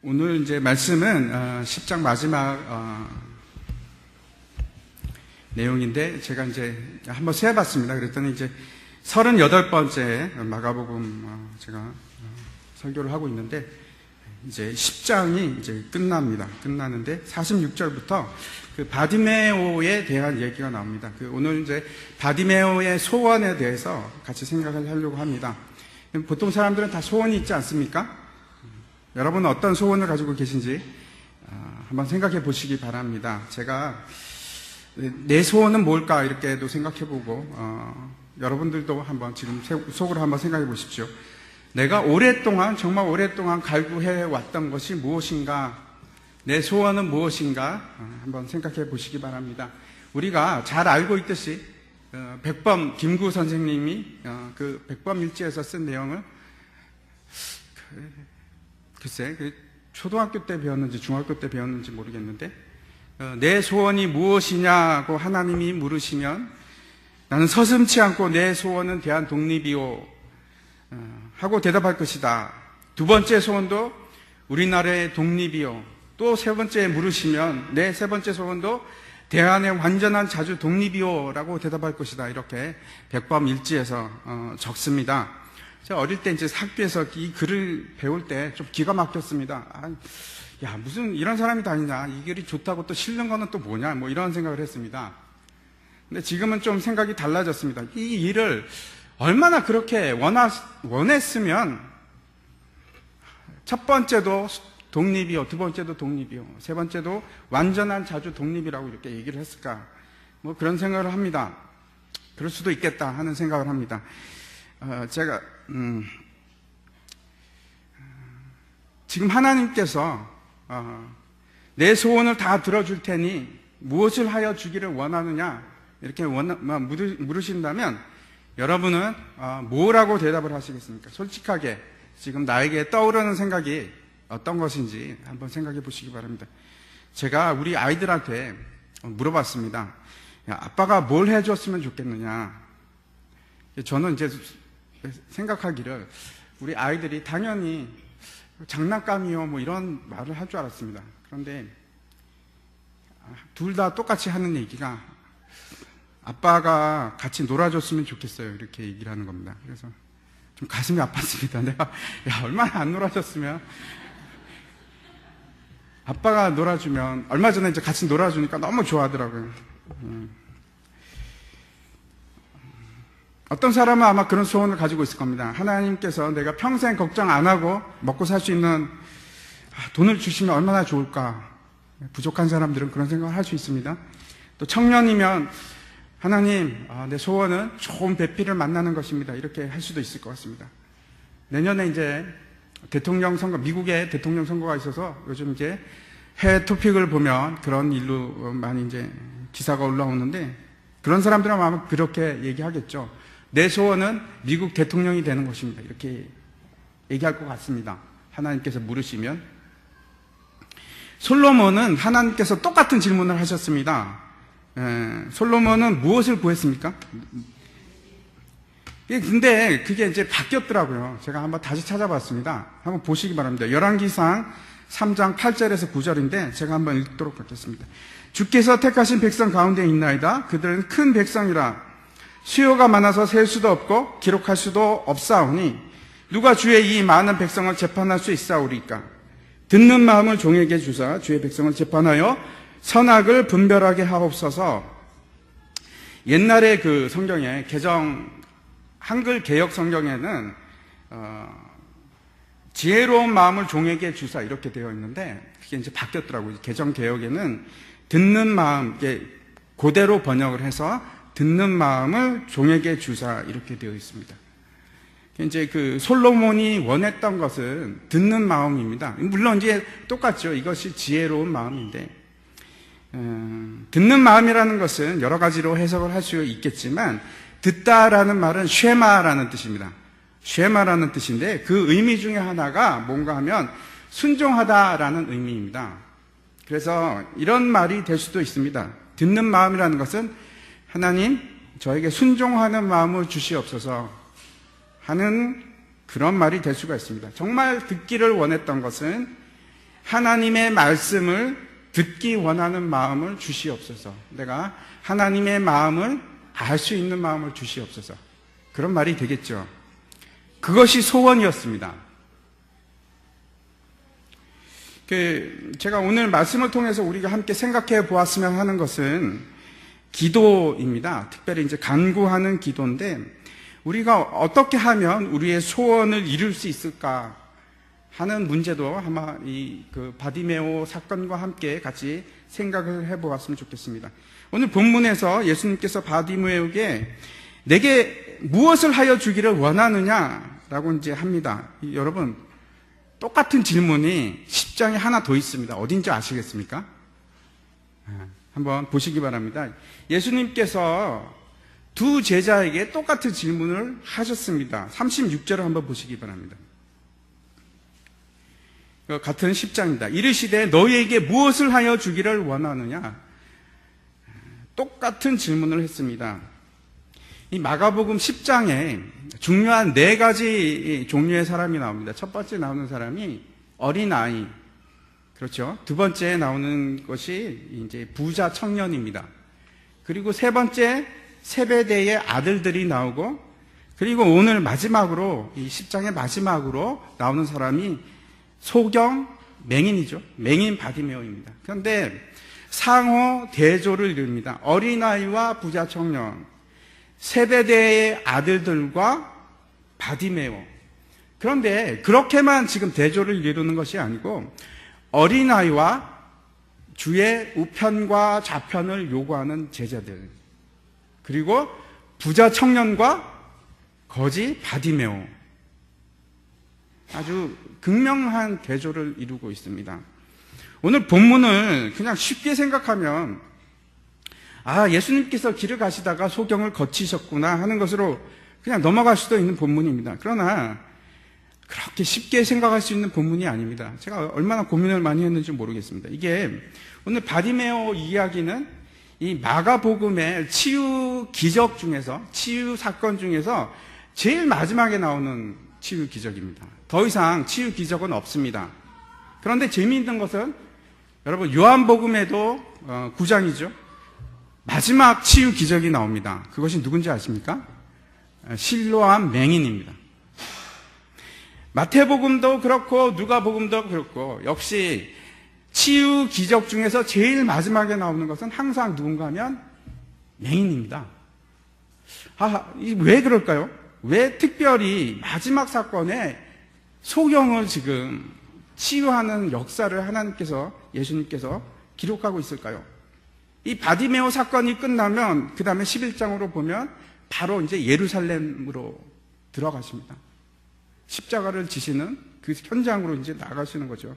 오늘 이제 말씀은 10장 마지막 내용인데 제가 이제 한번 세어봤습니다. 그랬더니 이제 38번째 마가복음 제가 설교를 하고 있는데 이제 10장이 이제 끝납니다. 끝나는데 46절부터 그 바디메오에 대한 얘기가 나옵니다. 오늘 이제 바디메오의 소원에 대해서 같이 생각을 하려고 합니다. 보통 사람들은 다 소원이 있지 않습니까? 여러분은 어떤 소원을 가지고 계신지 한번 생각해 보시기 바랍니다. 제가 내 소원은 뭘까 이렇게도 생각해 보고 여러분들도 한번 지금 속으로 한번 생각해 보십시오. 내가 오랫동안 정말 오랫동안 갈구해 왔던 것이 무엇인가, 내 소원은 무엇인가 한번 생각해 보시기 바랍니다. 우리가 잘 알고 있듯이 백범 김구 선생님이 그 백범 일지에서 쓴 내용을 글쎄 초등학교 때 배웠는지 중학교 때 배웠는지 모르겠는데 내 소원이 무엇이냐고 하나님이 물으시면 나는 서슴지 않고 내 소원은 대한 독립이요 하고 대답할 것이다. 두 번째 소원도 우리나라의 독립이요. 또 세 번째 물으시면 내 세 번째 소원도 대한의 완전한 자주 독립이요 라고 대답할 것이다. 이렇게 백범 일지에서 적습니다. 제가 어릴 때 이제 학교에서 이 글을 배울 때 좀 기가 막혔습니다. 야, 무슨 이런 사람이 다니냐. 이 글이 좋다고 또 싫은 거는 또 뭐냐. 뭐 이런 생각을 했습니다. 근데 지금은 좀 생각이 달라졌습니다. 이 일을 얼마나 그렇게 원했으면 첫 번째도 독립이요, 두 번째도 독립이요, 세 번째도 완전한 자주 독립이라고 이렇게 얘기를 했을까? 뭐 그런 생각을 합니다. 그럴 수도 있겠다 하는 생각을 합니다. 제가 지금 하나님께서 내 소원을 다 들어줄 테니 무엇을 하여 주기를 원하느냐 이렇게 물으신다면 여러분은 뭐라고 대답을 하시겠습니까? 솔직하게 지금 나에게 떠오르는 생각이 어떤 것인지 한번 생각해 보시기 바랍니다. 제가 우리 아이들한테 물어봤습니다. 야, 아빠가 뭘 해줬으면 좋겠느냐. 저는 이제 생각하기를 우리 아이들이 당연히 장난감이요 뭐 이런 말을 할 줄 알았습니다. 그런데 둘 다 똑같이 하는 얘기가 아빠가 같이 놀아줬으면 좋겠어요 이렇게 얘기를 하는 겁니다. 그래서 좀 가슴이 아팠습니다. 내가 얼마나 안 놀아줬으면. 아빠가 놀아주면 얼마 전에 이제 같이 놀아주니까 너무 좋아하더라고요. 어떤 사람은 아마 그런 소원을 가지고 있을 겁니다. 하나님께서 내가 평생 걱정 안 하고 먹고 살 수 있는 돈을 주시면 얼마나 좋을까. 부족한 사람들은 그런 생각을 할 수 있습니다. 또 청년이면 하나님, 내 소원은 좋은 배필을 만나는 것입니다. 이렇게 할 수도 있을 것 같습니다. 내년에 이제 대통령 선거, 미국의 대통령 선거가 있어서 요즘 이제 해외 토픽을 보면 그런 일로 많이 이제 기사가 올라오는데 그런 사람들은 아마 그렇게 얘기하겠죠. 내 소원은 미국 대통령이 되는 것입니다. 이렇게 얘기할 것 같습니다. 하나님께서 물으시면. 솔로몬은 하나님께서 똑같은 질문을 하셨습니다. 솔로몬은 무엇을 구했습니까? 근데 그게 이제 바뀌었더라고요. 제가 한번 다시 찾아봤습니다. 한번 보시기 바랍니다. 열왕기상 3장 8절에서 9절인데 제가 한번 읽도록 하겠습니다. 주께서 택하신 백성 가운데 있나이다. 그들은 큰 백성이라 수요가 많아서 셀 수도 없고 기록할 수도 없사오니 누가 주의 이 많은 백성을 재판할 수 있사오리까? 듣는 마음을 종에게 주사 주의 백성을 재판하여 선악을 분별하게 하옵소서. 옛날에 그 성경에 한글 개역 성경에는 지혜로운 마음을 종에게 주사 이렇게 되어 있는데 그게 이제 바뀌었더라고요. 개정 개역에는 듣는 마음, 그대로 번역을 해서 듣는 마음을 종에게 주사 이렇게 되어 있습니다. 이제 그 솔로몬이 원했던 것은 듣는 마음입니다. 물론 이제 똑같죠. 이것이 지혜로운 마음인데 듣는 마음이라는 것은 여러 가지로 해석을 할 수 있겠지만 듣다라는 말은 쉐마라는 뜻입니다. 쉐마라는 뜻인데 그 의미 중에 하나가 뭔가 하면 순종하다라는 의미입니다. 그래서 이런 말이 될 수도 있습니다. 듣는 마음이라는 것은 하나님 저에게 순종하는 마음을 주시옵소서 하는 그런 말이 될 수가 있습니다. 정말 듣기를 원했던 것은 하나님의 말씀을 듣기 원하는 마음을 주시옵소서. 내가 하나님의 마음을 알 수 있는 마음을 주시옵소서. 그런 말이 되겠죠. 그것이 소원이었습니다. 제가 오늘 말씀을 통해서 우리가 함께 생각해 보았으면 하는 것은 기도입니다. 특별히 이제 간구하는 기도인데, 우리가 어떻게 하면 우리의 소원을 이룰 수 있을까 하는 문제도 아마 그 바디메오 사건과 함께 같이 생각을 해 보았으면 좋겠습니다. 오늘 본문에서 예수님께서 바디메오에게 내게 무엇을 하여 주기를 원하느냐라고 이제 합니다. 여러분, 똑같은 질문이 10장에 하나 더 있습니다. 어딘지 아시겠습니까? 한번 보시기 바랍니다. 예수님께서 두 제자에게 똑같은 질문을 하셨습니다. 36절을 한번 보시기 바랍니다. 같은 10장입니다. 이르시되 너희에게 무엇을 하여 주기를 원하느냐? 똑같은 질문을 했습니다. 이 마가복음 10장에 중요한 4가지 종류의 사람이 나옵니다. 첫 번째 나오는 사람이 어린아이. 그렇죠. 두 번째 나오는 것이 이제 부자 청년입니다. 그리고 세 번째 세베대의 아들들이 나오고, 그리고 오늘 마지막으로, 이 10장의 마지막으로 나오는 사람이 소경 맹인이죠. 맹인 바디메오입니다. 그런데 상호 대조를 이룹니다. 어린아이와 부자 청년, 세베대의 아들들과 바디메오. 그런데 그렇게만 지금 대조를 이루는 것이 아니고, 어린아이와 주의 우편과 좌편을 요구하는 제자들, 그리고 부자 청년과 거지 바디메오, 아주 극명한 대조를 이루고 있습니다. 오늘 본문을 그냥 쉽게 생각하면 예수님께서 길을 가시다가 소경을 거치셨구나 하는 것으로 그냥 넘어갈 수도 있는 본문입니다. 그러나 그렇게 쉽게 생각할 수 있는 본문이 아닙니다. 제가 얼마나 고민을 많이 했는지 모르겠습니다. 이게 오늘 바디메오 이야기는 이 마가복음의 치유 기적 중에서, 치유 사건 중에서 제일 마지막에 나오는 치유 기적입니다. 더 이상 치유 기적은 없습니다. 그런데 재미있는 것은 여러분 요한복음에도 9장이죠. 마지막 치유 기적이 나옵니다. 그것이 누군지 아십니까? 실로암 맹인입니다. 마태복음도 그렇고 누가복음도 그렇고 역시 치유 기적 중에서 제일 마지막에 나오는 것은 항상 누군가 하면 맹인입니다. 왜 그럴까요? 왜 특별히 마지막 사건에 소경을 지금 치유하는 역사를 하나님께서, 예수님께서 기록하고 있을까요? 이 바디메오 사건이 끝나면 그 다음에 11장으로 보면 바로 이제 예루살렘으로 들어가십니다. 십자가를 지시는 그 현장으로 이제 나가시는 거죠.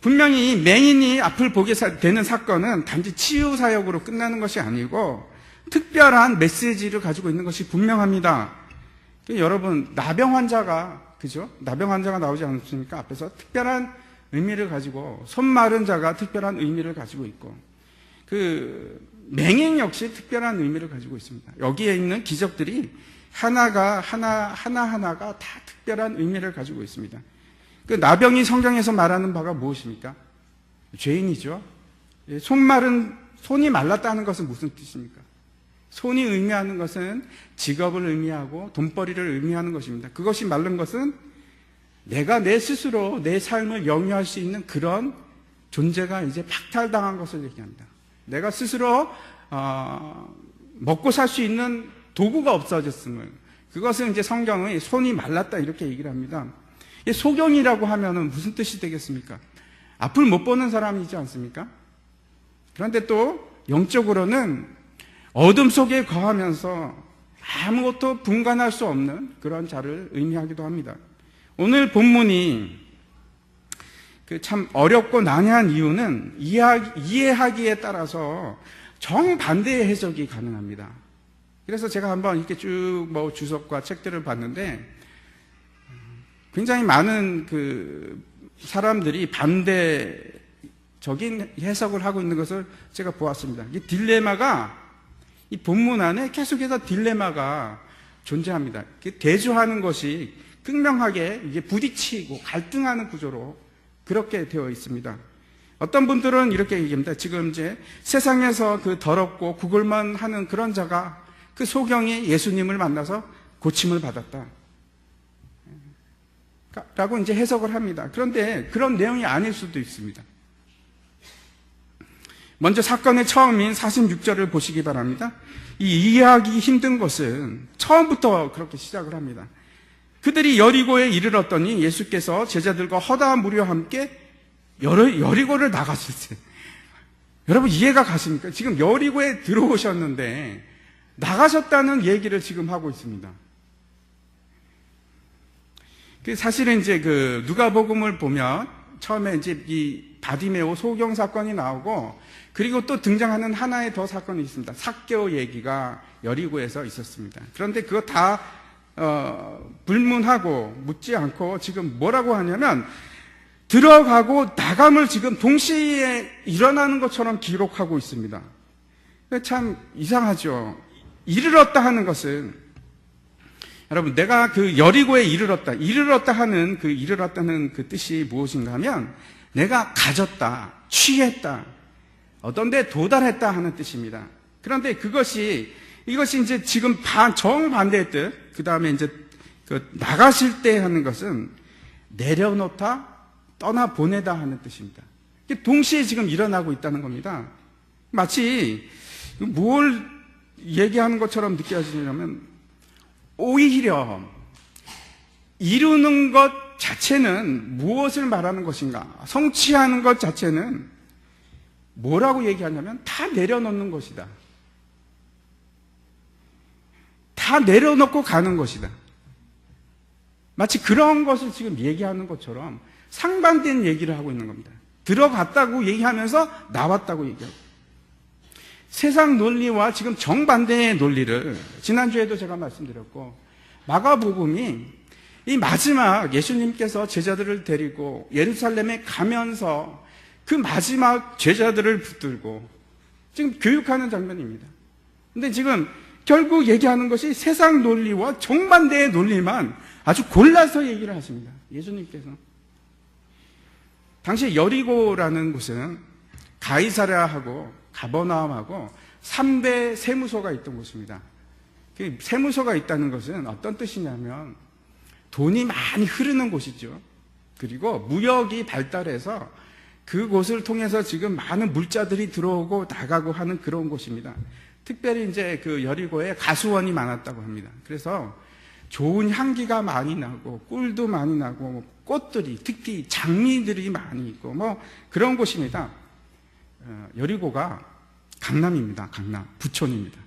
분명히 맹인이 앞을 보게 되는 사건은 단지 치유 사역으로 끝나는 것이 아니고 특별한 메시지를 가지고 있는 것이 분명합니다. 여러분, 나병 환자가, 그죠? 나병 환자가 나오지 않습니까? 앞에서 특별한 의미를 가지고, 손 마른 자가 특별한 의미를 가지고 있고, 그 맹인 역시 특별한 의미를 가지고 있습니다. 여기에 있는 기적들이 하나하나가 다 특별한 의미를 가지고 있습니다. 그 나병이 성경에서 말하는 바가 무엇입니까? 죄인이죠. 손이 말랐다는 것은 무슨 뜻입니까? 손이 의미하는 것은 직업을 의미하고 돈벌이를 의미하는 것입니다. 그것이 마른 것은 내가 내 스스로 내 삶을 영위할 수 있는 그런 존재가 이제 박탈당한 것을 얘기합니다. 내가 스스로 먹고 살 수 있는 도구가 없어졌음을, 그것은 이제 성경의 손이 말랐다 이렇게 얘기를 합니다. 소경이라고 하면은 무슨 뜻이 되겠습니까? 앞을 못 보는 사람이지 않습니까? 그런데 또 영적으로는 어둠 속에 거하면서 아무것도 분간할 수 없는 그런 자를 의미하기도 합니다. 오늘 본문이 참 어렵고 난해한 이유는 이해하기에 따라서 정반대의 해석이 가능합니다. 그래서 제가 한번 이렇게 쭉 주석과 책들을 봤는데 굉장히 많은 사람들이 반대적인 해석을 하고 있는 것을 제가 보았습니다. 이 딜레마가, 이 본문 안에 계속해서 딜레마가 존재합니다. 대조하는 것이 극명하게 이게 부딪히고 갈등하는 구조로 그렇게 되어 있습니다. 어떤 분들은 이렇게 얘기합니다. 지금 이제 세상에서 그 더럽고 구걸만 하는 그런 자가 그 소경이 예수님을 만나서 고침을 받았다 라고 이제 해석을 합니다. 그런데 그런 내용이 아닐 수도 있습니다. 먼저 사건의 처음인 46절을 보시기 바랍니다. 이 이해하기 힘든 것은 처음부터 그렇게 시작을 합니다. 그들이 여리고에 이르렀더니 예수께서 제자들과 허다한 무리와 함께 여리고를 나가실 때, 여러분 이해가 가십니까? 지금 여리고에 들어오셨는데 나가셨다는 얘기를 지금 하고 있습니다. 사실은 이제 그 누가복음을 보면 처음에 이제 이 바디메오 소경 사건이 나오고, 그리고 또 등장하는 하나의 더 사건이 있습니다. 삭개오 얘기가 여리고에서 있었습니다. 그런데 그거 다 불문하고 묻지 않고 지금 뭐라고 하냐면 들어가고 나감을 지금 동시에 일어나는 것처럼 기록하고 있습니다. 참 이상하죠. 이르렀다 하는 것은, 여러분, 내가 그 여리고에 이르렀다 하는 이르렀다는 그 뜻이 무엇인가 하면, 내가 가졌다, 취했다, 어떤 데 도달했다 하는 뜻입니다. 그런데 이것이 이제 지금 정반대의 뜻, 그 다음에 이제 나가실 때 하는 것은 내려놓다, 떠나 보내다 하는 뜻입니다. 동시에 지금 일어나고 있다는 겁니다. 마치 뭘 얘기하는 것처럼 느껴지냐면, 오히려 이루는 것 자체는 무엇을 말하는 것인가? 성취하는 것 자체는 뭐라고 얘기하냐면 다 내려놓는 것이다. 다 내려놓고 가는 것이다. 마치 그런 것을 지금 얘기하는 것처럼 상반된 얘기를 하고 있는 겁니다. 들어갔다고 얘기하면서 나왔다고 얘기하고, 세상 논리와 지금 정반대의 논리를 지난주에도 제가 말씀드렸고, 마가복음이 이 마지막 예수님께서 제자들을 데리고 예루살렘에 가면서 그 마지막 제자들을 붙들고 지금 교육하는 장면입니다. 근데 지금 결국 얘기하는 것이 세상 논리와 정반대의 논리만 아주 골라서 얘기를 하십니다. 예수님께서. 당시 여리고라는 곳은 가이사랴하고 가버나움하고 3대 세무소가 있던 곳입니다. 그 세무소가 있다는 것은 어떤 뜻이냐면 돈이 많이 흐르는 곳이죠. 그리고 무역이 발달해서 그곳을 통해서 지금 많은 물자들이 들어오고 나가고 하는 그런 곳입니다. 특별히 이제 그 여리고에 가수원이 많았다고 합니다. 그래서 좋은 향기가 많이 나고 꿀도 많이 나고 꽃들이, 특히 장미들이 많이 있고 뭐 그런 곳입니다. 여리고가 강남입니다. 강남 부촌입니다.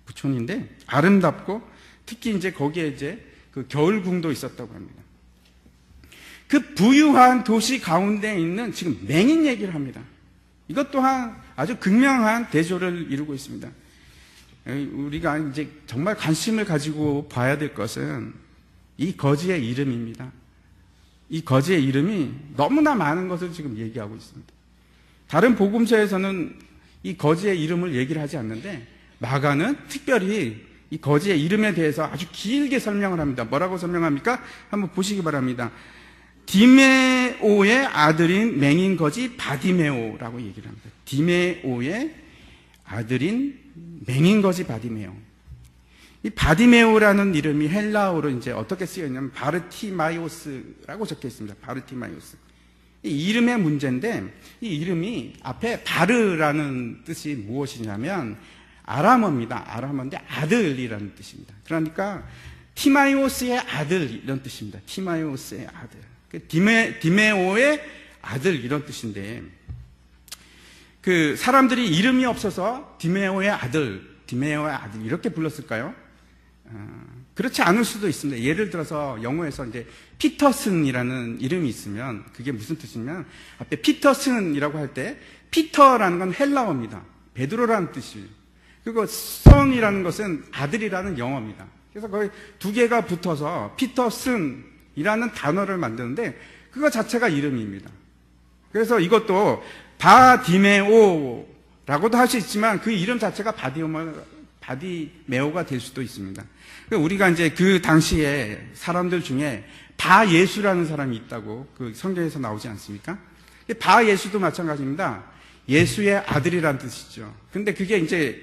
부촌인데 아름답고 특히 이제 거기에 이제 그 겨울궁도 있었다고 합니다. 그 부유한 도시 가운데 있는 지금 맹인 얘기를 합니다. 이것 또한 아주 극명한 대조를 이루고 있습니다. 우리가 이제 정말 관심을 가지고 봐야 될 것은 이 거지의 이름입니다. 이 거지의 이름이 너무나 많은 것을 지금 얘기하고 있습니다. 다른 복음서에서는 이 거지의 이름을 얘기를 하지 않는데 마가는 특별히 이 거지의 이름에 대해서 아주 길게 설명을 합니다. 뭐라고 설명합니까? 한번 보시기 바랍니다. 디메오의 아들인 맹인 거지 바디메오라고 얘기를 합니다. 디메오의 아들인 맹인 거지 바디메오. 이 바디메오라는 이름이 헬라어로 이제 어떻게 쓰여 있냐면 바르티마이오스라고 적혀 있습니다. 바르티마이오스. 이 이름의 문제인데 이 이름이 앞에 바르라는 뜻이 무엇이냐면 아람어입니다. 아람어인데 아들이라는 뜻입니다. 그러니까 티마이오스의 아들 이런 뜻입니다. 티마이오스의 아들. 디메오의 아들 이런 뜻인데 그 사람들이 이름이 없어서 디메오의 아들 이렇게 불렀을까요? 그렇지 않을 수도 있습니다. 예를 들어서 영어에서 이제 피터슨이라는 이름이 있으면 그게 무슨 뜻이냐면 앞에 피터슨이라고 할 때 피터라는 건 헬라어입니다. 베드로라는 뜻이에요. 그리고 son이라는 것은 아들이라는 영어입니다. 그래서 거의 두 개가 붙어서 피터슨이라는 단어를 만드는데 그거 자체가 이름입니다. 그래서 이것도 바디메오라고도 할 수 있지만 그 이름 자체가 바디메오가 될 수도 있습니다. 우리가 이제 그 당시에 사람들 중에 바 예수라는 사람이 있다고 그 성경에서 나오지 않습니까? 바 예수도 마찬가지입니다. 예수의 아들이라는 뜻이죠. 근데 그게 이제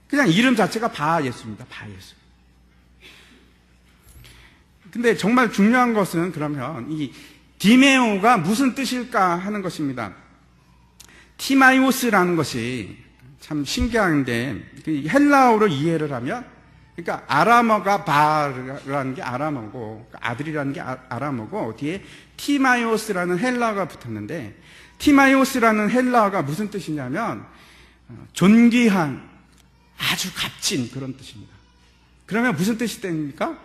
그냥 이름 자체가 바 예수입니다. 바 예수. 근데 정말 중요한 것은 그러면 이 디메오가 무슨 뜻일까 하는 것입니다. 티마이오스라는 것이 참 신기한데 헬라어로 이해를 하면 그러니까 아람어가 바라는 게 아람어고 아들이라는 게 아람어고 뒤에 티마이오스라는 헬라어가 붙었는데 티마이오스라는 헬라어가 무슨 뜻이냐면 존귀한 아주 값진 그런 뜻입니다. 그러면 무슨 뜻이 됩니까?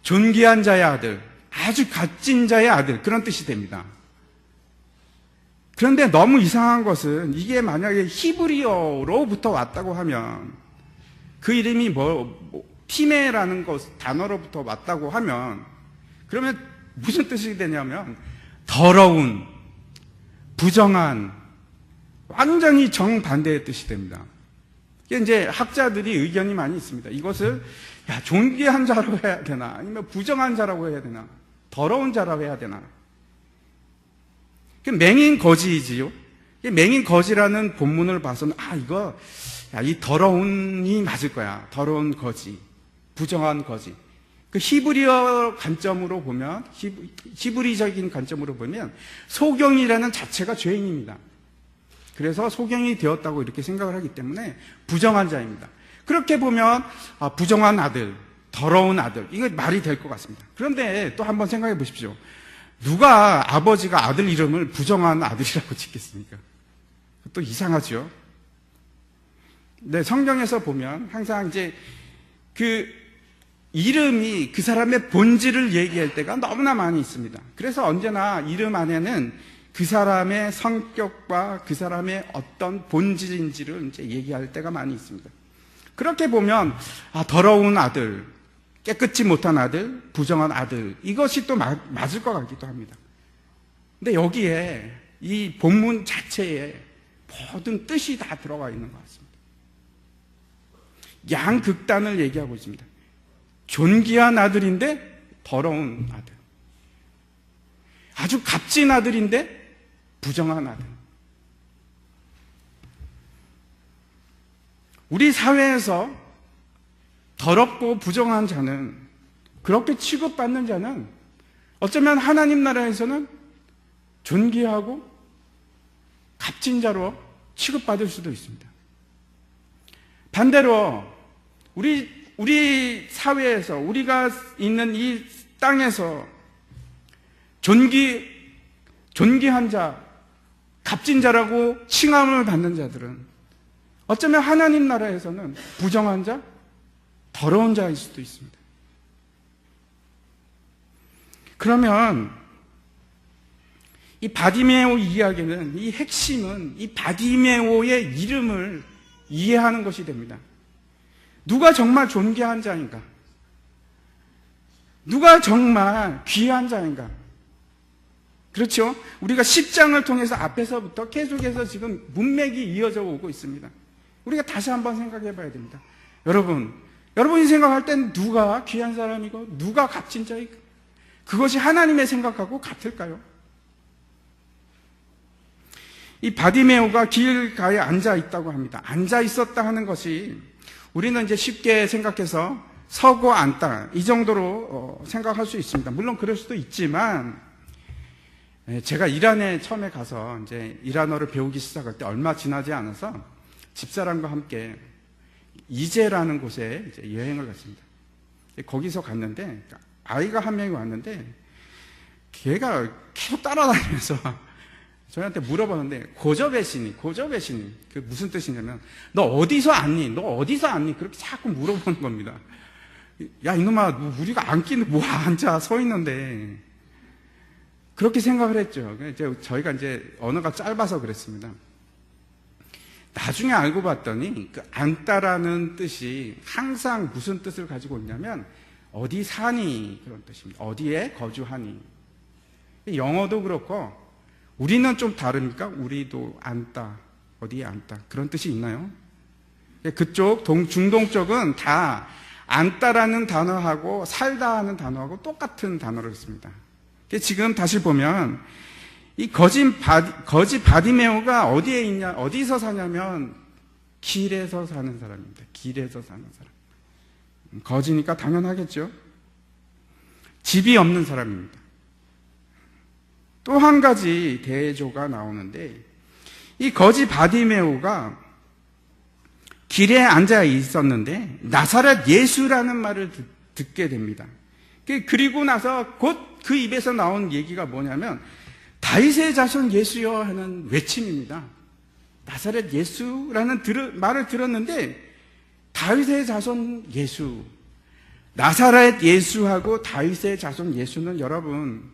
존귀한 자의 아들, 아주 값진 자의 아들 그런 뜻이 됩니다. 그런데 너무 이상한 것은 이게 만약에 히브리어로부터 왔다고 하면 그 이름이 티메라는 단어로부터 왔다고 하면 그러면 무슨 뜻이 되냐면 더러운, 부정한, 완전히 정반대의 뜻이 됩니다. 이게 이제 학자들이 의견이 많이 있습니다. 이것을 존귀한 자라고 해야 되나 아니면 부정한 자라고 해야 되나 더러운 자라고 해야 되나 맹인 거지이지요. 맹인 거지라는 본문을 봐서는 이 더러운이 맞을 거야. 더러운 거지, 부정한 거지. 그 히브리어 관점으로 보면 히브리적인 관점으로 보면 소경이라는 자체가 죄인입니다. 그래서 소경이 되었다고 이렇게 생각을 하기 때문에 부정한 자입니다. 그렇게 보면 부정한 아들, 더러운 아들 이거 말이 될 것 같습니다. 그런데 또 한번 생각해 보십시오. 누가 아버지가 아들 이름을 부정한 아들이라고 짓겠습니까? 또 이상하죠. 네, 성경에서 보면 항상 이제 그 이름이 그 사람의 본질을 얘기할 때가 너무나 많이 있습니다. 그래서 언제나 이름 안에는 그 사람의 성격과 그 사람의 어떤 본질인지를 이제 얘기할 때가 많이 있습니다. 그렇게 보면 더러운 아들, 깨끗이 못한 아들, 부정한 아들 이것이 또 맞을 것 같기도 합니다. 근데 여기에 이 본문 자체에 모든 뜻이 다 들어가 있는 것 같습니다. 양극단을 얘기하고 있습니다. 존귀한 아들인데 더러운 아들, 아주 값진 아들인데 부정한 아들. 우리 사회에서 더럽고 부정한 자는, 그렇게 취급받는 자는 어쩌면 하나님 나라에서는 존귀하고 값진 자로 취급받을 수도 있습니다. 반대로 우리 사회에서, 우리가 있는 이 땅에서 존귀한 자, 값진 자라고 칭함을 받는 자들은 어쩌면 하나님 나라에서는 부정한 자, 더러운 자일 수도 있습니다. 그러면 이 바디메오 이야기는, 이 핵심은 이 바디메오의 이름을 이해하는 것이 됩니다. 누가 정말 존귀한 자인가? 누가 정말 귀한 자인가? 그렇죠? 우리가 10장을 통해서 앞에서부터 계속해서 지금 문맥이 이어져 오고 있습니다. 우리가 다시 한번 생각해 봐야 됩니다. 여러분이 생각할 땐 누가 귀한 사람이고 누가 값진 자이고 그것이 하나님의 생각하고 같을까요? 이 바디메오가 길가에 앉아 있다고 합니다. 앉아 있었다 하는 것이 우리는 이제 쉽게 생각해서 서고 앉다 이 정도로 생각할 수 있습니다. 물론 그럴 수도 있지만 제가 이란에 처음에 가서 이제 이란어를 배우기 시작할 때 얼마 지나지 않아서 집사람과 함께 이제라는 곳에 이제 여행을 갔습니다. 거기서 갔는데 아이가 한 명이 왔는데 걔가 계속 따라다니면서 저희한테 물어보는데 고저배시니 그 무슨 뜻이냐면 너 어디서 왔니? 그렇게 자꾸 물어보는 겁니다. 야 이놈아 우리가 앉기는 뭐 앉아 서 있는데 그렇게 생각을 했죠. 저희가 이제 언어가 짧아서 그랬습니다. 나중에 알고 봤더니 그 앉다라는 뜻이 항상 무슨 뜻을 가지고 있냐면 어디 사니 그런 뜻입니다. 어디에 거주하니. 영어도 그렇고 우리는 좀 다릅니까? 우리도 앉다, 어디에 앉다 그런 뜻이 있나요? 그쪽 중동 쪽은 다 앉다라는 단어하고 살다 하는 단어하고 똑같은 단어를 씁니다. 지금 다시 보면 이 거지 바디메오가 어디에 있냐, 어디서 사냐면 길에서 사는 사람입니다. 길에서 사는 사람. 거지니까 당연하겠죠. 집이 없는 사람입니다. 또 한 가지 대조가 나오는데, 이 거지 바디메오가 길에 앉아 있었는데 나사렛 예수라는 말을 듣게 됩니다. 그리고 나서 곧 그 입에서 나온 얘기가 뭐냐면 다윗의 자손 예수여 하는 외침입니다. 나사렛 예수라는 말을 들었는데 다윗의 자손 예수, 나사렛 예수하고 다윗의 자손 예수는 여러분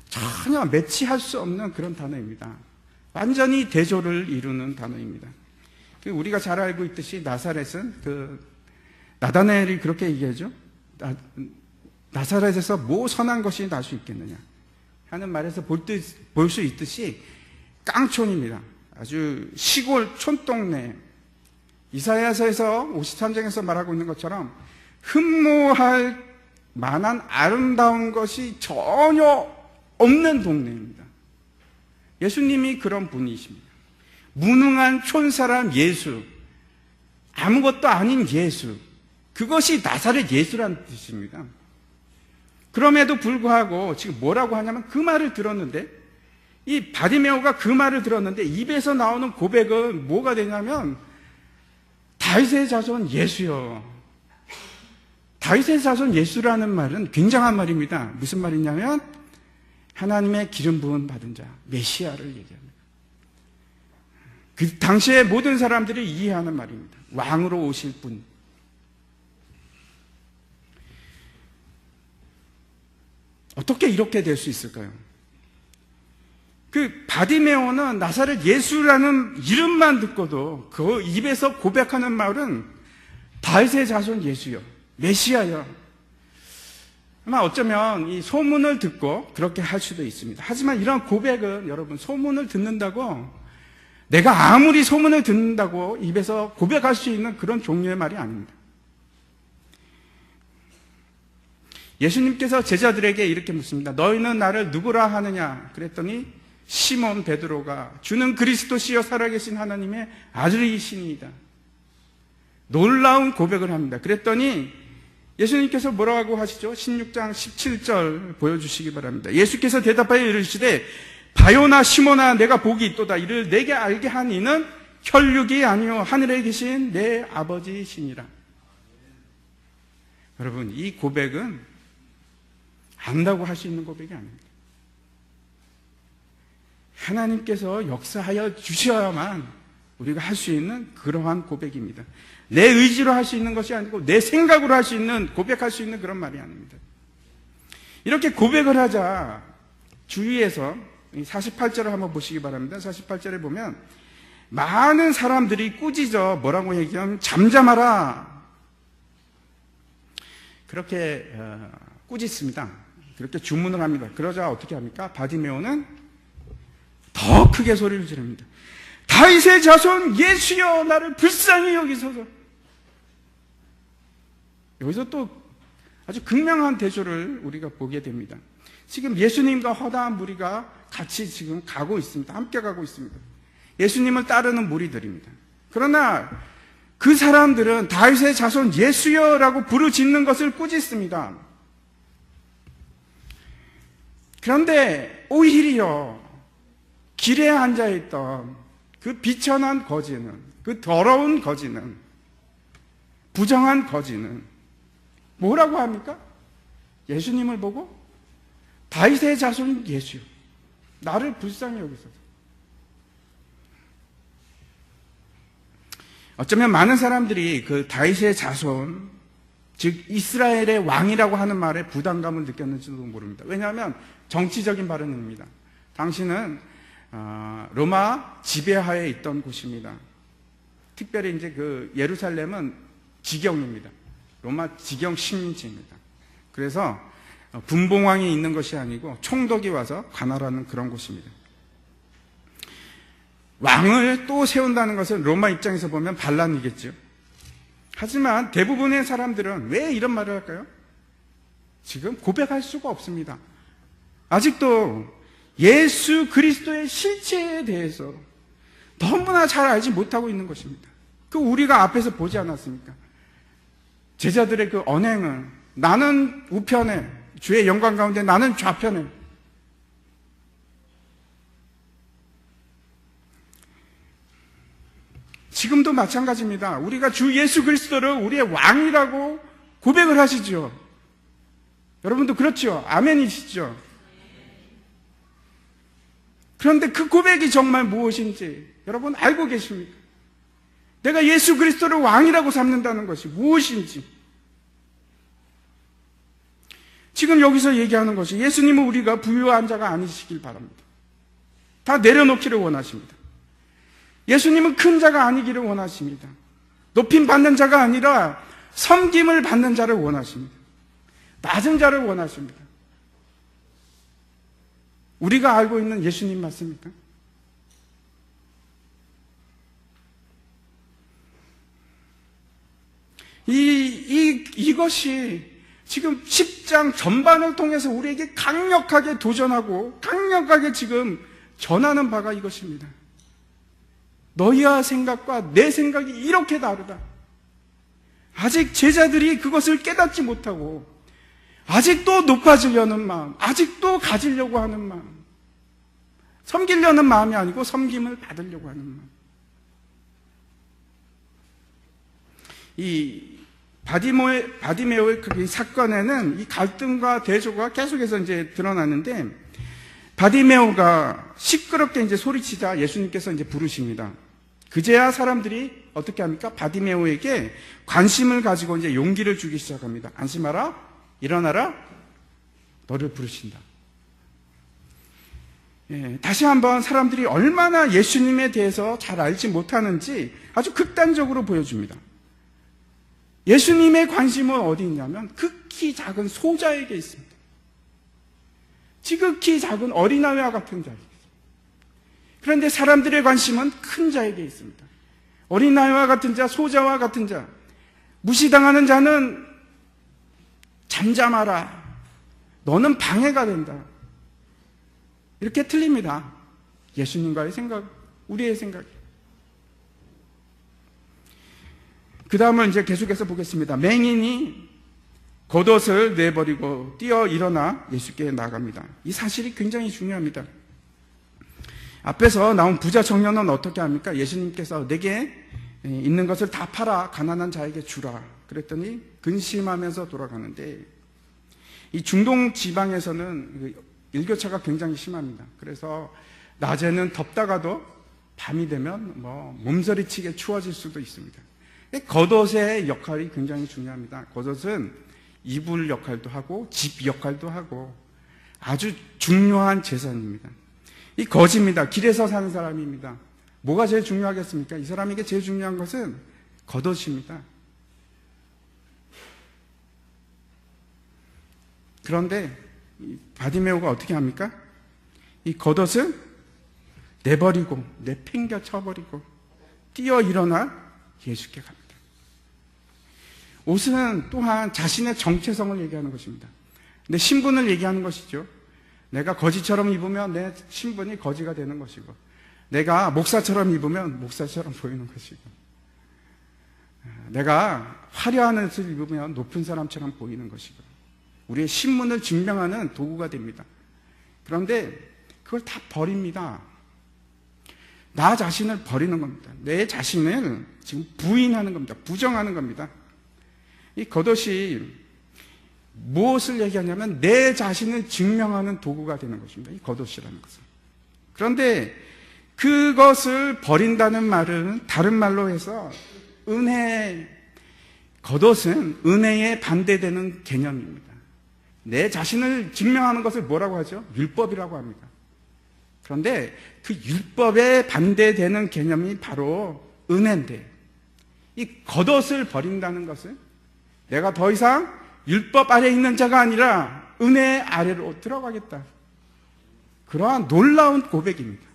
전혀 매치할 수 없는 그런 단어입니다. 완전히 대조를 이루는 단어입니다. 우리가 잘 알고 있듯이 나사렛은 나다나엘이 그렇게 얘기하죠. 나사렛에서 뭐 선한 것이 날 수 있겠느냐 하는 말에서 볼 수 있듯이 깡촌입니다. 아주 시골 촌동네. 이사야서에서 53장에서 말하고 있는 것처럼 흠모할 만한 아름다운 것이 전혀 없는 동네입니다. 예수님이 그런 분이십니다. 무능한 촌사람 예수, 아무것도 아닌 예수, 그것이 나사렛 예수라는 뜻입니다. 그럼에도 불구하고 지금 뭐라고 하냐면 그 말을 들었는데, 이 바디메오가 그 말을 들었는데 입에서 나오는 고백은 뭐가 되냐면 다윗의 자손 예수요. 다윗의 자손 예수라는 말은 굉장한 말입니다. 무슨 말이냐면 하나님의 기름 부음 받은 자, 메시아를 얘기합니다. 그 당시에 모든 사람들이 이해하는 말입니다. 왕으로 오실 분. 어떻게 이렇게 될 수 있을까요? 바디메오는 나사렛 예수라는 이름만 듣고도 그 입에서 고백하는 말은 다윗의 자손 예수요, 메시아요. 아마 어쩌면 이 소문을 듣고 그렇게 할 수도 있습니다. 하지만 이런 고백은 여러분 소문을 듣는다고, 내가 아무리 소문을 듣는다고 입에서 고백할 수 있는 그런 종류의 말이 아닙니다. 예수님께서 제자들에게 이렇게 묻습니다. 너희는 나를 누구라 하느냐? 그랬더니 시몬 베드로가 주는 그리스도시여 살아계신 하나님의 아들이시니이다. 놀라운 고백을 합니다. 그랬더니 예수님께서 뭐라고 하시죠? 16장 17절 보여주시기 바랍니다. 예수께서 대답하여 이르시되 바요나 시몬아 내가 복이 있도다. 이를 내게 알게 한 이는 혈육이 아니요 하늘에 계신 내 아버지시니라. 여러분, 이 고백은 안다고 할 수 있는 고백이 아닙니다. 하나님께서 역사하여 주셔야만 우리가 할 수 있는 그러한 고백입니다. 내 의지로 할 수 있는 것이 아니고 내 생각으로 할 수 있는, 고백할 수 있는 그런 말이 아닙니다. 이렇게 고백을 하자 주위에서 48절을 한번 보시기 바랍니다. 48절에 보면 많은 사람들이 꾸짖어 뭐라고 얘기하면 잠잠하라, 그렇게 꾸짖습니다. 그렇게 주문을 합니다. 그러자 어떻게 합니까? 바디메오는 더 크게 소리를 지릅니다. 다윗의 자손 예수여 나를 불쌍히 여기소서. 여기서 또 아주 극명한 대조를 우리가 보게 됩니다. 지금 예수님과 허다한 무리가 같이 지금 가고 있습니다. 함께 가고 있습니다. 예수님을 따르는 무리들입니다. 그러나 그 사람들은 다윗의 자손 예수여라고 부르짖는 것을 꾸짖습니다. 그런데 오히려 길에 앉아있던 그 비천한 거지는, 그 더러운 거지는, 부정한 거지는 뭐라고 합니까? 예수님을 보고 다윗의 자손 예수, 나를 불쌍히 여기소서. 어쩌면 많은 사람들이 그 다윗의 자손, 즉 이스라엘의 왕이라고 하는 말에 부담감을 느꼈는지도 모릅니다. 왜냐하면 정치적인 발언입니다. 당신은 로마 지배하에 있던 곳입니다. 특별히 이제 그 예루살렘은 지경입니다. 로마 지경 식민지입니다. 그래서 분봉왕이 있는 것이 아니고 총독이 와서 관할하는 그런 곳입니다. 왕을 또 세운다는 것은 로마 입장에서 보면 반란이겠죠. 하지만 대부분의 사람들은 왜 이런 말을 할까요? 지금 고백할 수가 없습니다. 아직도 예수 그리스도의 실체에 대해서 너무나 잘 알지 못하고 있는 것입니다. 그 우리가 앞에서 보지 않았습니까? 제자들의 그 언행을, 나는 우편에, 주의 영광 가운데 나는 좌편에. 지금도 마찬가지입니다. 우리가 주 예수 그리스도를 우리의 왕이라고 고백을 하시죠. 여러분도 그렇죠? 아멘이시죠? 그런데 그 고백이 정말 무엇인지 여러분 알고 계십니까? 내가 예수 그리스도를 왕이라고 삼는다는 것이 무엇인지. 지금 여기서 얘기하는 것이 예수님은 우리가 부유한 자가 아니시길 바랍니다. 다 내려놓기를 원하십니다. 예수님은 큰 자가 아니기를 원하십니다. 높임 받는 자가 아니라 섬김을 받는 자를 원하십니다. 낮은 자를 원하십니다. 우리가 알고 있는 예수님 맞습니까? 이것이 지금 10장 전반을 통해서 우리에게 강력하게 도전하고 강력하게 지금 전하는 바가 이것입니다. 너희와 생각과 내 생각이 이렇게 다르다. 아직 제자들이 그것을 깨닫지 못하고 아직도 높아지려는 마음, 아직도 가지려고 하는 마음, 섬기려는 마음이 아니고 섬김을 받으려고 하는 마음. 이 바디메오의 그 사건에는 이 갈등과 대조가 계속해서 이제 드러나는데, 바디메오가 시끄럽게 이제 소리치자 예수님께서 이제 부르십니다. 그제야 사람들이 어떻게 합니까? 바디메오에게 관심을 가지고 이제 용기를 주기 시작합니다. 안심하라, 일어나라, 너를 부르신다. 예, 다시 한번 사람들이 얼마나 예수님에 대해서 잘 알지 못하는지 아주 극단적으로 보여줍니다. 예수님의 관심은 어디 있냐면 극히 작은 소자에게 있습니다. 지극히 작은 어린아이와 같은 자에게 있습니다. 그런데 사람들의 관심은 큰 자에게 있습니다. 어린아이와 같은 자, 소자와 같은 자, 무시당하는 자는 잠잠하라, 너는 방해가 된다. 이렇게 틀립니다. 예수님과의 생각, 우리의 생각이. 그 다음을 이제 계속해서 보겠습니다. 맹인이 겉옷을 내버리고 뛰어 일어나 예수께 나갑니다. 이 사실이 굉장히 중요합니다. 앞에서 나온 부자 청년은 어떻게 합니까? 예수님께서 내게 있는 것을 다 팔아 가난한 자에게 주라 그랬더니 근심하면서 돌아가는데, 이 중동 지방에서는 일교차가 굉장히 심합니다. 그래서 낮에는 덥다가도 밤이 되면 몸서리치게 추워질 수도 있습니다. 겉옷의 역할이 굉장히 중요합니다. 겉옷은 이불 역할도 하고 집 역할도 하고 아주 중요한 재산입니다. 이 거지입니다. 길에서 사는 사람입니다. 뭐가 제일 중요하겠습니까? 이 사람에게 제일 중요한 것은 겉옷입니다. 그런데 바디메오가 어떻게 합니까? 이 겉옷을 내버리고 내팽겨 쳐버리고 뛰어 일어나 예수께 갑니다. 옷은 또한 자신의 정체성을 얘기하는 것입니다. 내 신분을 얘기하는 것이죠. 내가 거지처럼 입으면 내 신분이 거지가 되는 것이고, 내가 목사처럼 입으면 목사처럼 보이는 것이고, 내가 화려한 옷을 입으면 높은 사람처럼 보이는 것이고, 우리의 신분을 증명하는 도구가 됩니다. 그런데 그걸 다 버립니다. 나 자신을 버리는 겁니다. 내 자신을 지금 부인하는 겁니다. 부정하는 겁니다. 이 겉옷이 무엇을 얘기하냐면 내 자신을 증명하는 도구가 되는 것입니다. 이 겉옷이라는 것은. 그런데 그것을 버린다는 말은 다른 말로 해서 겉옷은 은혜에 반대되는 개념입니다. 내 자신을 증명하는 것을 뭐라고 하죠? 율법이라고 합니다. 그런데 그 율법에 반대되는 개념이 바로 은혜인데, 이 겉옷을 버린다는 것은 내가 더 이상 율법 아래에 있는 자가 아니라 은혜 아래로 들어가겠다. 그러한 놀라운 고백입니다.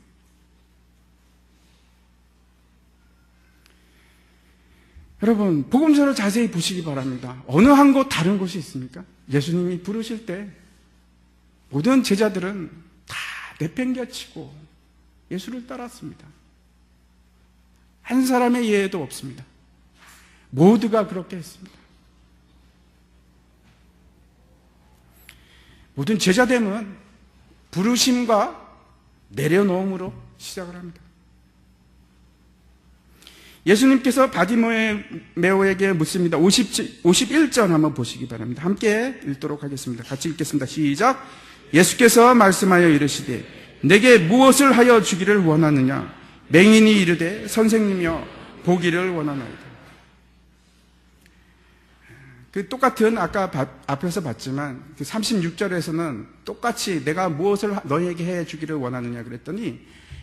여러분, 복음서를 자세히 보시기 바랍니다. 어느 한 곳 다른 곳이 있습니까? 예수님이 부르실 때 모든 제자들은 다 내팽개치고 예수를 따랐습니다. 한 사람의 예외도 없습니다. 모두가 그렇게 했습니다. 모든 제자됨은 부르심과 내려놓음으로 시작을 합니다. 예수님께서 바디메오에게 묻습니다. 51절 한번 보시기 바랍니다. 함께 읽도록 하겠습니다. 같이 읽겠습니다. 시작. 예수께서 말씀하여 이르시되 내게 무엇을 하여 주기를 원하느냐? 맹인이 이르되 선생님이여 보기를 원하나이다. 그 똑같은 아까 앞에서 봤지만 그 36절에서는 똑같이 내가 무엇을 너희에게 해 주기를 원하느냐 그랬더니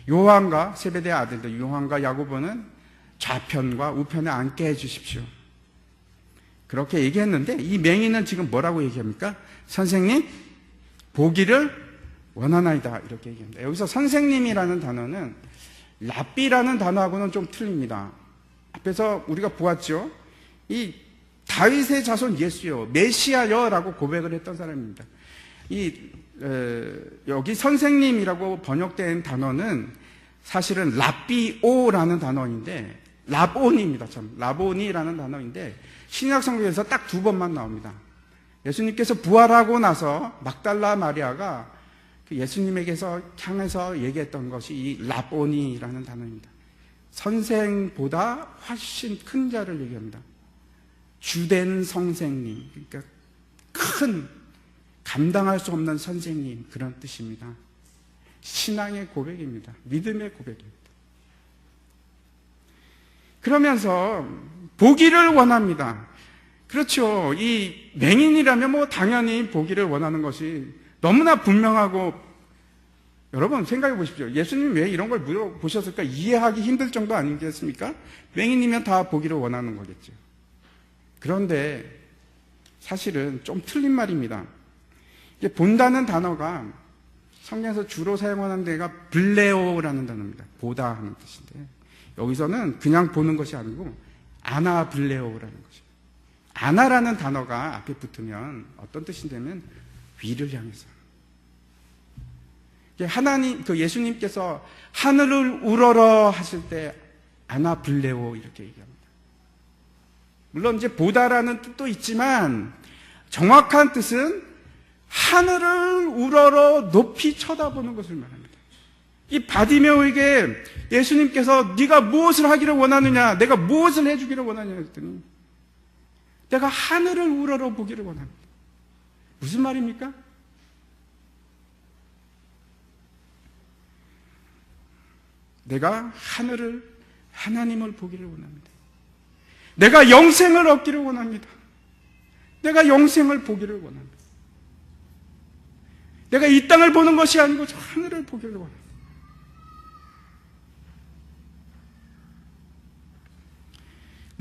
요한과 세베대의 아들들 요한과 야고보는 좌편과 우편에 앉게 해 주십시오. 그렇게 얘기했는데 이 맹인은 지금 뭐라고 얘기합니까? 선생님 보기를 원하나이다 이렇게 얘기합니다. 여기서 선생님이라는 단어는 랍비라는 단어하고는 좀 틀립니다. 앞에서 우리가 보았죠. 이 다윗의 자손 예수여 메시아여라고 고백을 했던 사람입니다. 여기 선생님이라고 번역된 단어는 사실은 랍비오라는 단어인데 라보니입니다. 참 라보니라는 단어인데 신약 성경에서 딱 2번만 나옵니다. 예수님께서 부활하고 나서 막달라 마리아가 그 예수님에게서 향해서 얘기했던 것이 이 라보니라는 단어입니다. 선생보다 훨씬 큰 자를 얘기합니다. 주된 선생님, 그러니까 큰 감당할 수 없는 선생님 그런 뜻입니다. 신앙의 고백입니다. 믿음의 고백입니다. 그러면서 보기를 원합니다. 그렇죠. 이 맹인이라면 뭐 당연히 보기를 원하는 것이 너무나 분명하고 여러분 생각해 보십시오. 예수님 왜 이런 걸 물어보셨을까? 이해하기 힘들 정도 아니겠습니까? 맹인이면 다 보기를 원하는 거겠죠. 그런데 사실은 좀 틀린 말입니다. 본다는 단어가 성경에서 주로 사용하는 데가 블레오라는 단어입니다. 보다 하는 뜻인데 여기서는 그냥 보는 것이 아니고 아나블레오라는 것입니다. 아나라는 단어가 앞에 붙으면 어떤 뜻인냐면 위를 향해서 하나님 예수님께서 하늘을 우러러 하실 때 아나블레오 이렇게 얘기합니다. 물론 이제 보다라는 뜻도 있지만 정확한 뜻은 하늘을 우러러 높이 쳐다보는 것을 말합니다. 이 바디메오에게 예수님께서 네가 무엇을 하기를 원하느냐, 내가 무엇을 해주기를 원하느냐 했더니 내가 하늘을 우러러 보기를 원합니다. 무슨 말입니까? 내가 하나님을 보기를 원합니다. 내가 영생을 얻기를 원합니다. 내가 영생을 보기를 원합니다. 내가 이 땅을 보는 것이 아니고 저 하늘을 보기를 원합니다.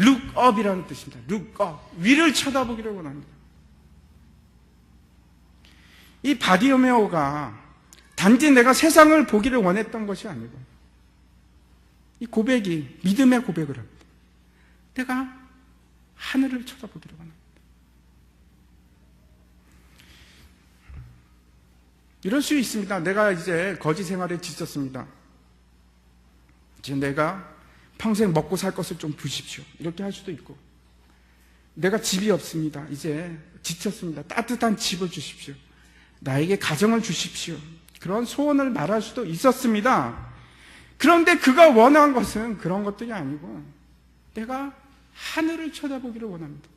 Look up이라는 뜻입니다. Look up. 위를 쳐다보기를 원합니다. 이 바디메오가 단지 내가 세상을 보기를 원했던 것이 아니고 이 고백이 믿음의 고백을 합니다. 내가 하늘을 쳐다보기를 원합니다. 이럴 수 있습니다. 내가 이제 거지 생활에 지쳤습니다. 이제 내가 평생 먹고 살 것을 좀 주십시오. 이렇게 할 수도 있고, 내가 집이 없습니다. 이제 지쳤습니다. 따뜻한 집을 주십시오. 나에게 가정을 주십시오. 그런 소원을 말할 수도 있었습니다. 그런데 그가 원한 것은 그런 것들이 아니고 내가 하늘을 쳐다보기를 원합니다.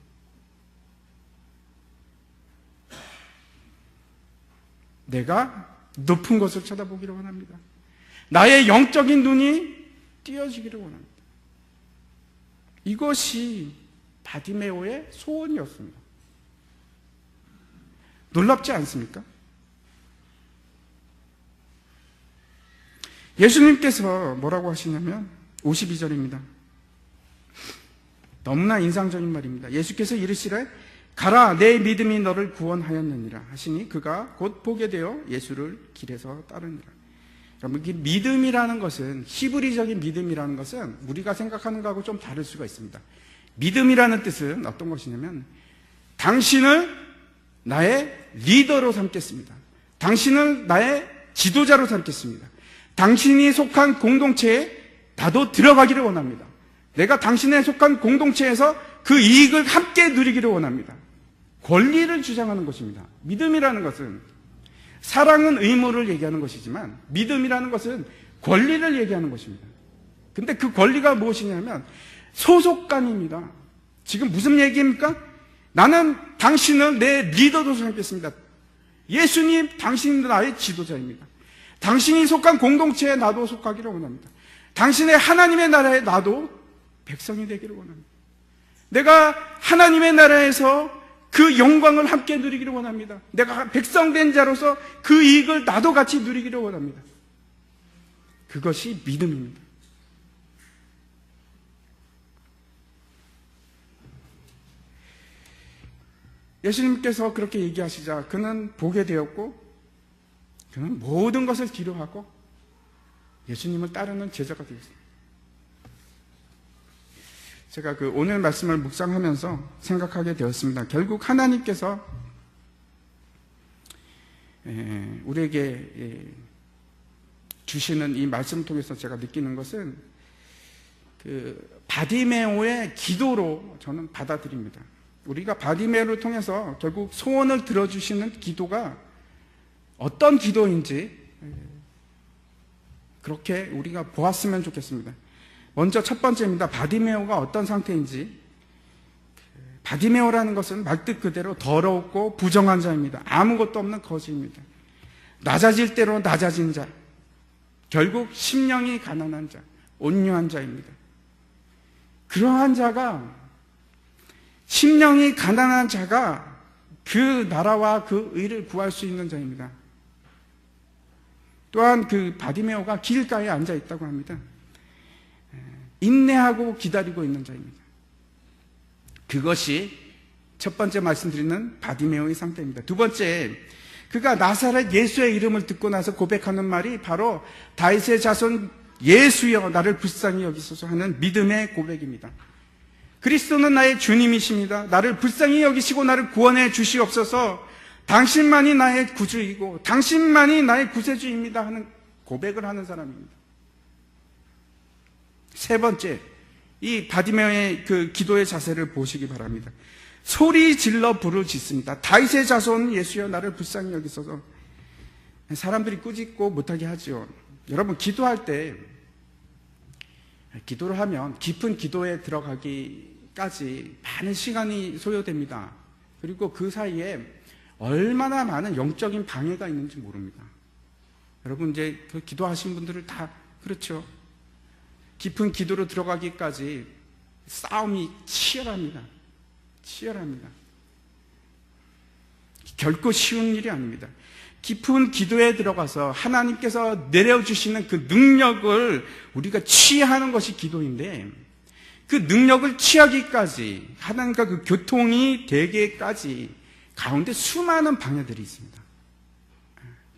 내가 높은 것을 쳐다보기를 원합니다. 나의 영적인 눈이 띄어지기를 원합니다. 이것이 바디메오의 소원이었습니다. 놀랍지 않습니까? 예수님께서 뭐라고 하시냐면 52절입니다. 너무나 인상적인 말입니다. 예수께서 이르시되 가라 내 믿음이 너를 구원하였느니라 하시니 그가 곧 보게 되어 예수를 길에서 따르니라. 여러분, 이 믿음이라는 것은, 히브리적인 믿음이라는 것은 우리가 생각하는 것하고 좀 다를 수가 있습니다. 믿음이라는 뜻은 어떤 것이냐면 당신을 나의 리더로 삼겠습니다. 당신을 나의 지도자로 삼겠습니다. 당신이 속한 공동체에 나도 들어가기를 원합니다. 내가 당신에 속한 공동체에서 그 이익을 함께 누리기를 원합니다. 권리를 주장하는 것입니다. 믿음이라는 것은, 사랑은 의무를 얘기하는 것이지만 믿음이라는 것은 권리를 얘기하는 것입니다. 근데 그 권리가 무엇이냐면 소속감입니다. 지금 무슨 얘기입니까? 나는 당신을 내 리더로 삼겠습니다. 예수님, 당신은 나의 지도자입니다. 당신이 속한 공동체에 나도 속하기를 원합니다. 당신의 하나님의 나라에 나도 백성이 되기를 원합니다. 내가 하나님의 나라에서 그 영광을 함께 누리기를 원합니다. 내가 백성된 자로서 그 이익을 나도 같이 누리기를 원합니다. 그것이 믿음입니다. 예수님께서 그렇게 얘기하시자 그는 보게 되었고, 그는 모든 것을 뒤로하고 예수님을 따르는 제자가 되었습니다. 제가 오늘 말씀을 묵상하면서 생각하게 되었습니다. 결국 하나님께서 우리에게 주시는 이 말씀을 통해서 제가 느끼는 것은 바디메오의 기도로 저는 받아들입니다. 우리가 바디메오를 통해서 결국 소원을 들어주시는 기도가 어떤 기도인지 그렇게 우리가 보았으면 좋겠습니다. 먼저 첫 번째입니다. 바디메오가 어떤 상태인지. 바디메오라는 것은 말뜻 그대로 더럽고 부정한 자입니다. 아무것도 없는 거지입니다. 낮아질 대로 낮아진 자, 결국 심령이 가난한 자, 온유한 자입니다. 그러한 자가, 심령이 가난한 자가 그 나라와 그 의를 구할 수 있는 자입니다. 또한 바디메오가 길가에 앉아 있다고 합니다. 인내하고 기다리고 있는 자입니다. 그것이 첫 번째 말씀드리는 바디메오의 상태입니다. 두 번째, 그가 나사렛 예수의 이름을 듣고 나서 고백하는 말이 바로 다윗의 자손 예수여 나를 불쌍히 여기소서 하는 믿음의 고백입니다. 그리스도는 나의 주님이십니다. 나를 불쌍히 여기시고 나를 구원해 주시옵소서. 당신만이 나의 구주이고 당신만이 나의 구세주입니다 하는 고백을 하는 사람입니다. 세 번째, 이 바디메오의 기도의 자세를 보시기 바랍니다. 소리 질러 부르짖습니다. 다윗의 자손 예수여 나를 불쌍히 여기소서. 사람들이 꾸짖고 못하게 하죠. 여러분, 기도할 때, 기도를 하면 깊은 기도에 들어가기까지 많은 시간이 소요됩니다. 그리고 그 사이에 얼마나 많은 영적인 방해가 있는지 모릅니다. 여러분, 이제 기도하신 분들을 다 그렇죠. 깊은 기도로 들어가기까지 싸움이 치열합니다. 치열합니다. 결코 쉬운 일이 아닙니다. 깊은 기도에 들어가서 하나님께서 내려주시는 그 능력을 우리가 취하는 것이 기도인데, 그 능력을 취하기까지, 하나님과 그 교통이 되기까지 가운데 수많은 방해들이 있습니다.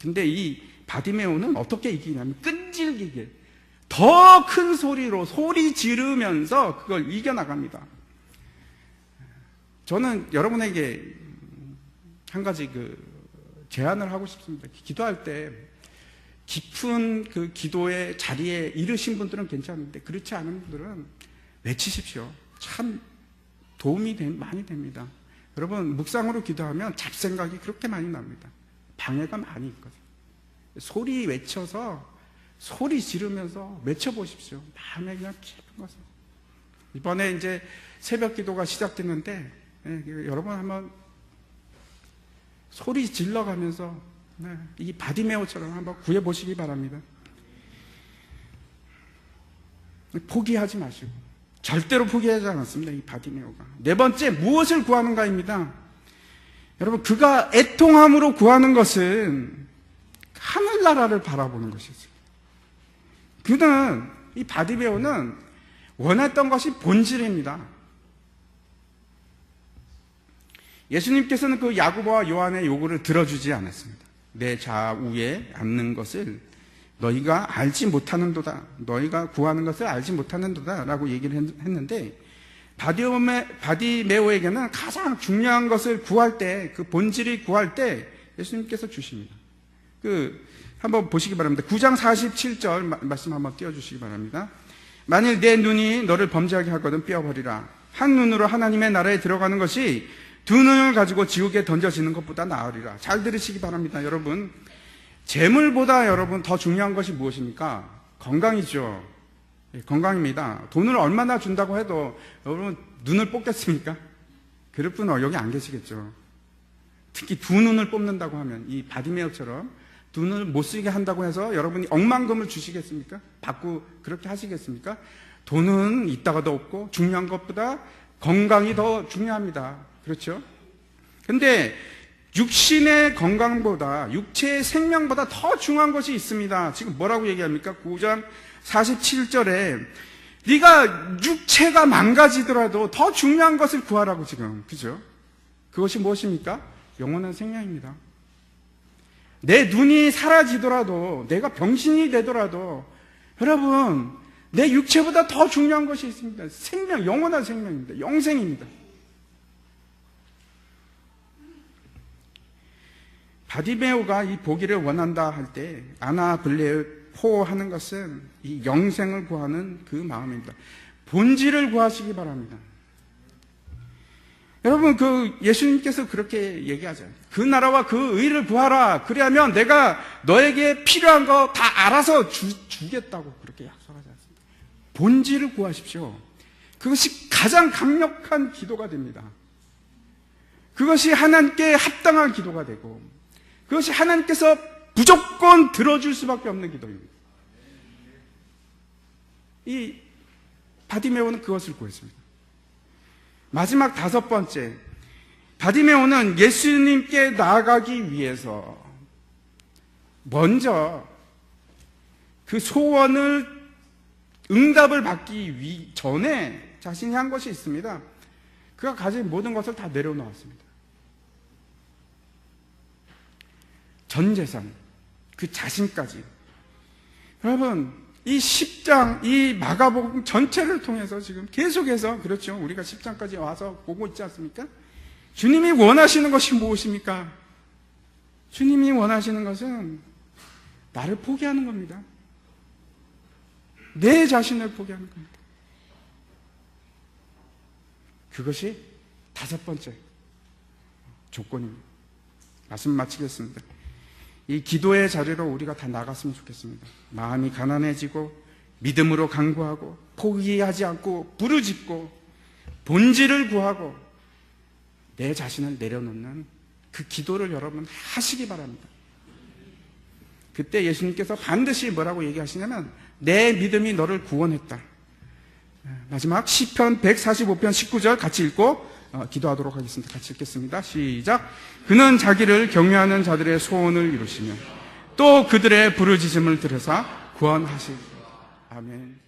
근데 이 바디메오는 어떻게 이기냐면 끈질기게 더 큰 소리로 소리 지르면서 그걸 이겨나갑니다. 저는 여러분에게 한 가지 제안을 하고 싶습니다. 기도할 때 깊은 기도의 자리에 이르신 분들은 괜찮은데 그렇지 않은 분들은 외치십시오. 참 도움이 많이 됩니다. 여러분, 묵상으로 기도하면 잡생각이 그렇게 많이 납니다. 방해가 많이 있거든요. 소리 외쳐서, 소리 지르면서 외쳐보십시오. 마음에 그냥 깊은 것을. 이번에 이제 새벽 기도가 시작됐는데, 여러분 한번 소리 질러가면서 이 바디메오처럼 한번 구해보시기 바랍니다. 포기하지 마시고. 절대로 포기하지 않았습니다, 이 바디메오가. 네 번째, 무엇을 구하는가입니다. 여러분, 그가 애통함으로 구하는 것은 하늘나라를 바라보는 것이죠. 그는, 이 바디메오는 원했던 것이 본질입니다. 예수님께서는 그 야고보와 요한의 요구를 들어주지 않았습니다. 내 자우에 앉는 것을 너희가 알지 못하는도다. 너희가 구하는 것을 알지 못하는도다 라고 얘기를 했는데, 바디메오에게는 가장 중요한 것을 구할 때, 그 본질이 구할 때 예수님께서 주십니다. 한번 보시기 바랍니다. 9장 47절 말씀 한번 띄워주시기 바랍니다. 만일 내 눈이 너를 범죄하게 하거든 삐어버리라. 한 눈으로 하나님의 나라에 들어가는 것이 두 눈을 가지고 지옥에 던져지는 것보다 나으리라. 잘 들으시기 바랍니다. 여러분, 재물보다 여러분 더 중요한 것이 무엇입니까? 건강이죠. 건강입니다. 돈을 얼마나 준다고 해도 여러분 눈을 뽑겠습니까? 그럴 분은 여기 안 계시겠죠. 특히 두 눈을 뽑는다고 하면 이 바디메어처럼 두 눈을 못 쓰게 한다고 해서 여러분이 억만금을 주시겠습니까? 받고 그렇게 하시겠습니까? 돈은 있다가도 없고 중요한 것보다 건강이 더 중요합니다. 그렇죠? 근데 육신의 건강보다 육체의 생명보다 더 중요한 것이 있습니다. 지금 뭐라고 얘기합니까? 9장 47절에 네가 육체가 망가지더라도 더 중요한 것을 구하라고 지금. 그죠? 그것이 무엇입니까? 영원한 생명입니다. 내 눈이 사라지더라도 내가 병신이 되더라도 여러분 내 육체보다 더 중요한 것이 있습니다. 생명, 영원한 생명입니다. 영생입니다. 바디메오가 이 보기를 원한다 할 때 아나블레포 하는 것은 이 영생을 구하는 그 마음입니다. 본질을 구하시기 바랍니다. 여러분, 예수님께서 그렇게 얘기하잖아요. 그 나라와 그 의를 구하라. 그리하면 내가 너에게 필요한 거 다 알아서 주겠다고 그렇게 약속하지 않습니까? 본질을 구하십시오. 그것이 가장 강력한 기도가 됩니다. 그것이 하나님께 합당한 기도가 되고, 그것이 하나님께서 무조건 들어줄 수밖에 없는 기도입니다. 이 바디메오는 그것을 구했습니다. 마지막 5번째, 바디메오는 예수님께 나아가기 위해서 먼저 그 소원을 응답을 받기 전에 자신이 한 것이 있습니다. 그가 가진 모든 것을 다 내려놓았습니다. 전 재산, 그 자신까지. 여러분, 이 10장, 이 마가복음 전체를 통해서 지금 계속해서, 그렇죠. 우리가 10장까지 와서 보고 있지 않습니까? 주님이 원하시는 것이 무엇입니까? 주님이 원하시는 것은 나를 포기하는 겁니다. 내 자신을 포기하는 겁니다. 그것이 5번째 조건입니다. 말씀 마치겠습니다. 이 기도의 자리로 우리가 다 나갔으면 좋겠습니다. 마음이 가난해지고 믿음으로 간구하고 포기하지 않고 부르짖고 본질을 구하고 내 자신을 내려놓는 그 기도를 여러분 하시기 바랍니다. 그때 예수님께서 반드시 뭐라고 얘기하시냐면 내 믿음이 너를 구원했다. 마지막 시편 145편 19절 같이 읽고 기도하도록 하겠습니다. 같이 읽겠습니다. 시작. 그는 자기를 경외하는 자들의 소원을 이루시며 또 그들의 부르짖음을 들으사 구원하시리라. 아멘.